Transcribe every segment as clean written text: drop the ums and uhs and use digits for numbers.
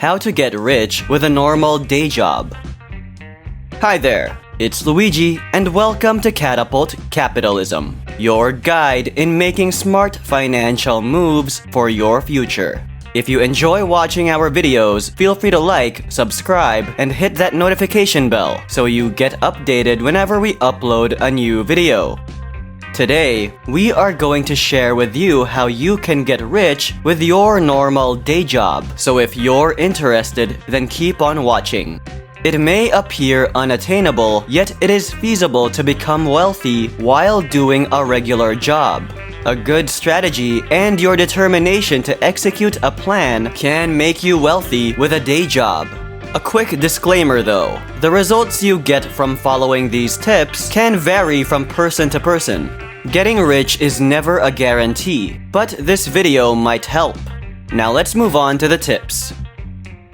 how to get rich with a normal day job. Hi there, it's Luigi, and welcome to Catapult Capitalism, your guide in making smart financial moves for your future. If you enjoy watching our videos, feel free to like, subscribe, and hit that notification bell so you get updated whenever we upload a new video. Today, we are going to share with you how you can get rich with your normal day job. So if you're interested, then keep on watching. It may appear unattainable, yet it is feasible to become wealthy while doing a regular job. A good strategy and your determination to execute a plan can make you wealthy with a day job. A quick disclaimer though, the results you get from following these tips can vary from person to person. Getting rich is never a guarantee, but this video might help. Now let's move on to the tips.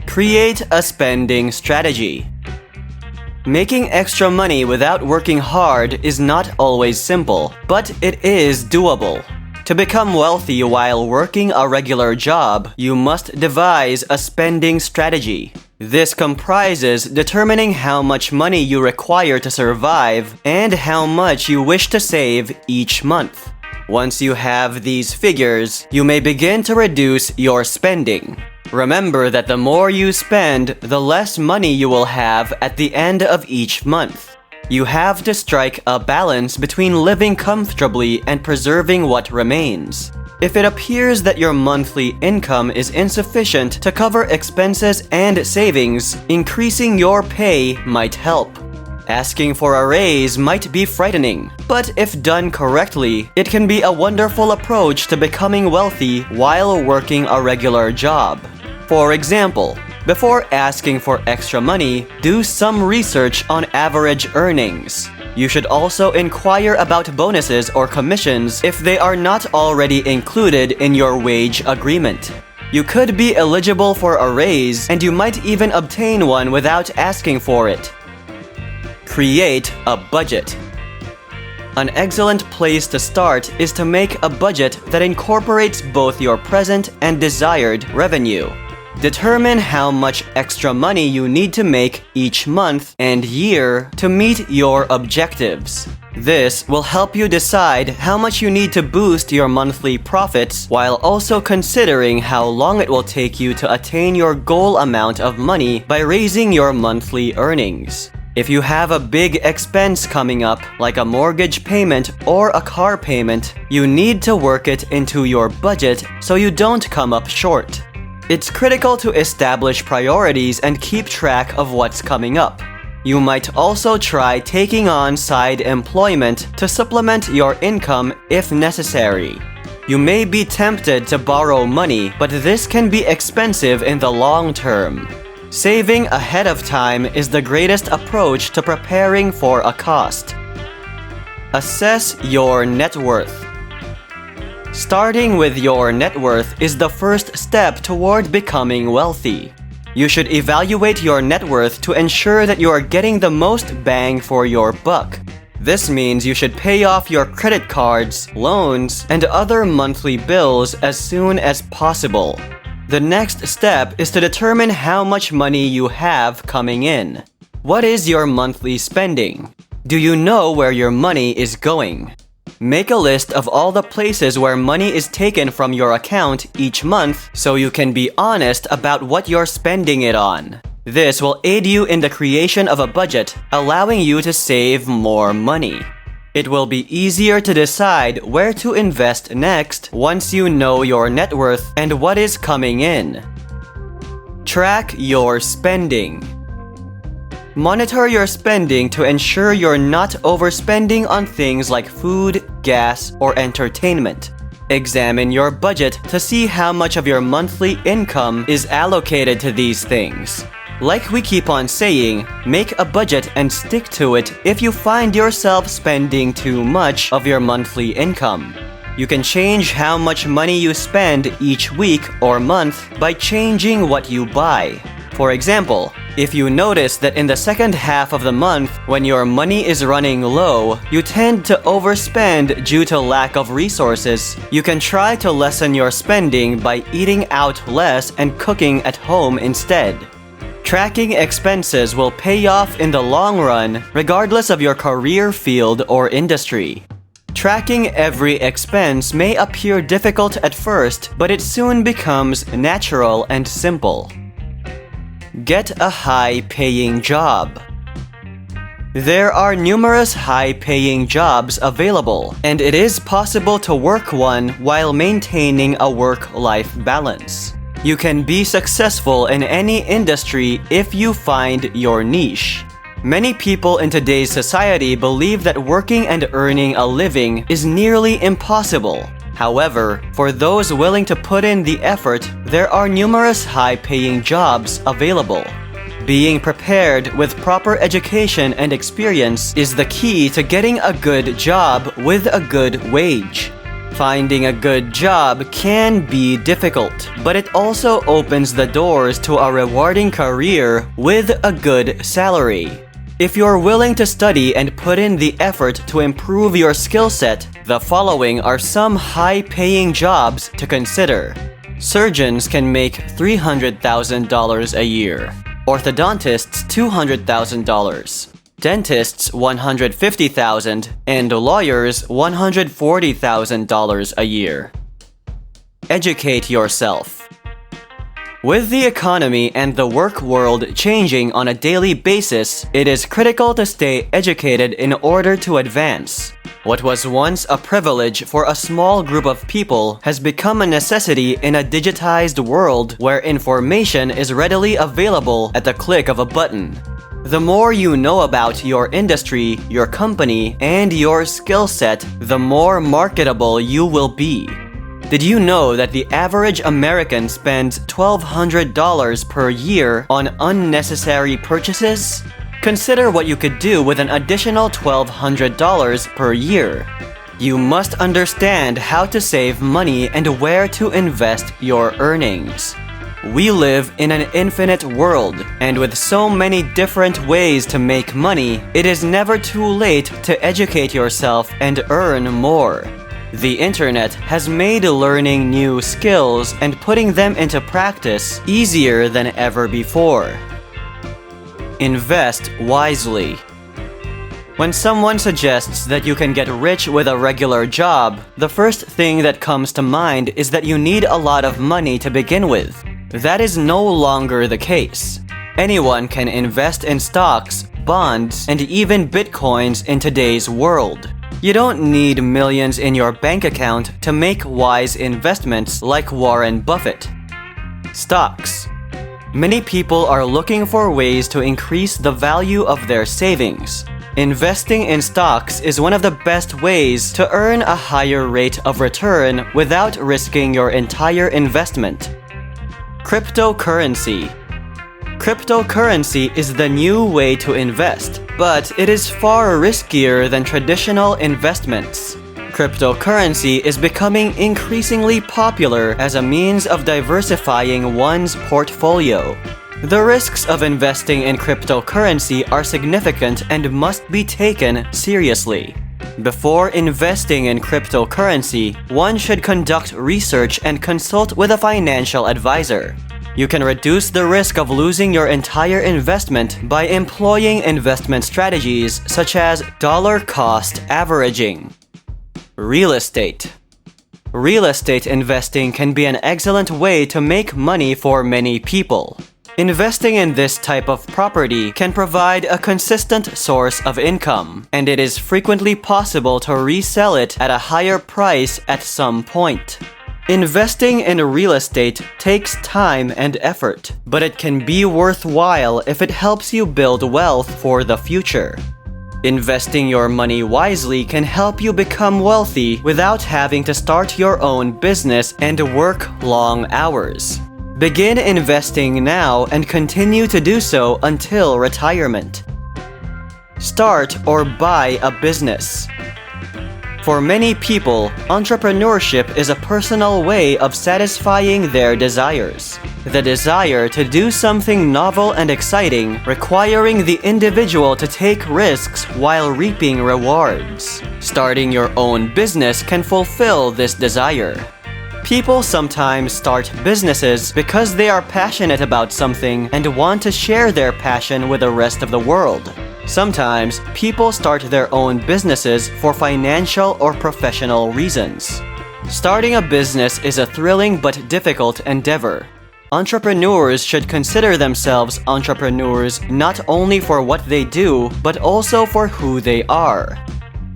Create a spending strategy. Making extra money without working hard is not always simple, but it is doable. To become wealthy while working a regular job, you must devise a spending strategy. This comprises determining how much money you require to survive and how much you wish to save each month. Once you have these figures, you may begin to reduce your spending. Remember that the more you spend, the less money you will have at the end of each month. You have to strike a balance between living comfortably and preserving what remains. If it appears that your monthly income is insufficient to cover expenses and savings, increasing your pay might help. Asking for a raise might be frightening, but if done correctly, it can be a wonderful approach to becoming wealthy while working a regular job. For example, before asking for extra money, do some research on average earnings. You should also inquire about bonuses or commissions if they are not already included in your wage agreement. You could be eligible for a raise, and you might even obtain one without asking for it. Create a budget. An excellent place to start is to make a budget that incorporates both your present and desired revenue. Determine how much extra money you need to make each month and year to meet your objectives. This will help you decide how much you need to boost your monthly profits while also considering how long it will take you to attain your goal amount of money by raising your monthly earnings. If you have a big expense coming up, like a mortgage payment or a car payment, you need to work it into your budget so you don't come up short. It's critical to establish priorities and keep track of what's coming up. You might also try taking on side employment to supplement your income if necessary. You may be tempted to borrow money, but this can be expensive in the long term. Saving ahead of time is the greatest approach to preparing for a cost. Assess your net worth. Starting with your net worth is the first step toward becoming wealthy. You should evaluate your net worth to ensure that you are getting the most bang for your buck. This means you should pay off your credit cards, loans, and other monthly bills as soon as possible. The next step is to determine how much money you have coming in. What is your monthly spending? Do you know where your money is going? Make a list of all the places where money is taken from your account each month so you can be honest about what you're spending it on. This will aid you in the creation of a budget, allowing you to save more money. It will be easier to decide where to invest next once you know your net worth and what is coming in. Track your spending. Monitor your spending to ensure you're not overspending on things like food, gas, or entertainment. Examine your budget to see how much of your monthly income is allocated to these things. Like we keep on saying, make a budget and stick to it if you find yourself spending too much of your monthly income. You can change how much money you spend each week or month by changing what you buy. For example, If you notice that in the second half of the month, when your money is running low, you tend to overspend due to lack of resources, you can try to lessen your spending by eating out less and cooking at home instead. Tracking expenses will pay off in the long run, regardless of your career field or industry. Tracking every expense may appear difficult at first, but it soon becomes natural and simple. Get a high-paying job. There are numerous high-paying jobs available, and it is possible to work one while maintaining a work-life balance. You can be successful in any industry if you find your niche. Many people in today's society believe that working and earning a living is nearly impossible. However, for those willing to put in the effort, there are numerous high-paying jobs available. Being prepared with proper education and experience is the key to getting a good job with a good wage. Finding a good job can be difficult, but it also opens the doors to a rewarding career with a good salary. If you're willing to study and put in the effort to improve your skill set, the following are some high-paying jobs to consider. Surgeons can make $300,000 a year. Orthodontists $200,000. Dentists $150,000 and lawyers $140,000 a year. Educate yourself. With the economy and the work world changing on a daily basis, it is critical to stay educated in order to advance. What was once a privilege for a small group of people has become a necessity in a digitized world where information is readily available at the click of a button. The more you know about your industry, your company, and your skill set, the more marketable you will be. Did you know that the average American spends $1,200 per year on unnecessary purchases? Consider what you could do with an additional $1,200 per year. You must understand how to save money and where to invest your earnings. We live in an infinite world, and with so many different ways to make money, it is never too late to educate yourself and earn more. The internet has made learning new skills and putting them into practice easier than ever before. Invest wisely. When someone suggests that you can get rich with a regular job, the first thing that comes to mind is that you need a lot of money to begin with. That is no longer the case. Anyone can invest in stocks, bonds, and even bitcoins in today's world. You don't need millions in your bank account to make wise investments like Warren Buffett. Stocks. Many people are looking for ways to increase the value of their savings. Investing in stocks is one of the best ways to earn a higher rate of return without risking your entire investment. Cryptocurrency. Cryptocurrency is the new way to invest, but it is far riskier than traditional investments. Cryptocurrency is becoming increasingly popular as a means of diversifying one's portfolio. The risks of investing in cryptocurrency are significant and must be taken seriously. Before investing in cryptocurrency, one should conduct research and consult with a financial advisor. You can reduce the risk of losing your entire investment by employing investment strategies such as dollar cost averaging. Real estate. Real estate investing can be an excellent way to make money for many people. Investing in this type of property can provide a consistent source of income, and it is frequently possible to resell it at a higher price at some point. Investing in real estate takes time and effort, but it can be worthwhile if it helps you build wealth for the future. Investing your money wisely can help you become wealthy without having to start your own business and work long hours. Begin investing now and continue to do so until retirement. Start or buy a business. For many people, entrepreneurship is a personal way of satisfying their desires. The desire to do something novel and exciting, requiring the individual to take risks while reaping rewards. Starting your own business can fulfill this desire. People sometimes start businesses because they are passionate about something and want to share their passion with the rest of the world. Sometimes, people start their own businesses for financial or professional reasons. Starting a business is a thrilling but difficult endeavor. Entrepreneurs should consider themselves entrepreneurs not only for what they do, but also for who they are.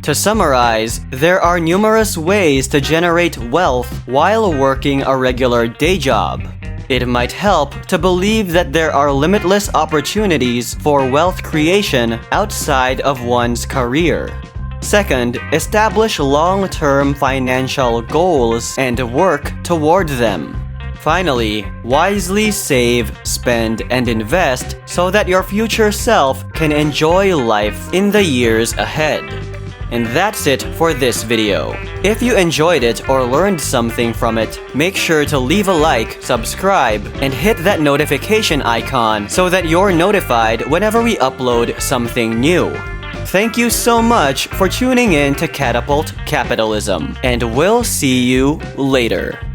To summarize, there are numerous ways to generate wealth while working a regular day job. It might help to believe that there are limitless opportunities for wealth creation outside of one's career. Second, establish long-term financial goals and work toward them. Finally, wisely save, spend, and invest so that your future self can enjoy life in the years ahead. And that's it for this video. If you enjoyed it or learned something from it, make sure to leave a like, subscribe, and hit that notification icon so that you're notified whenever we upload something new. Thank you so much for tuning in to Catapult Capitalism, and we'll see you later.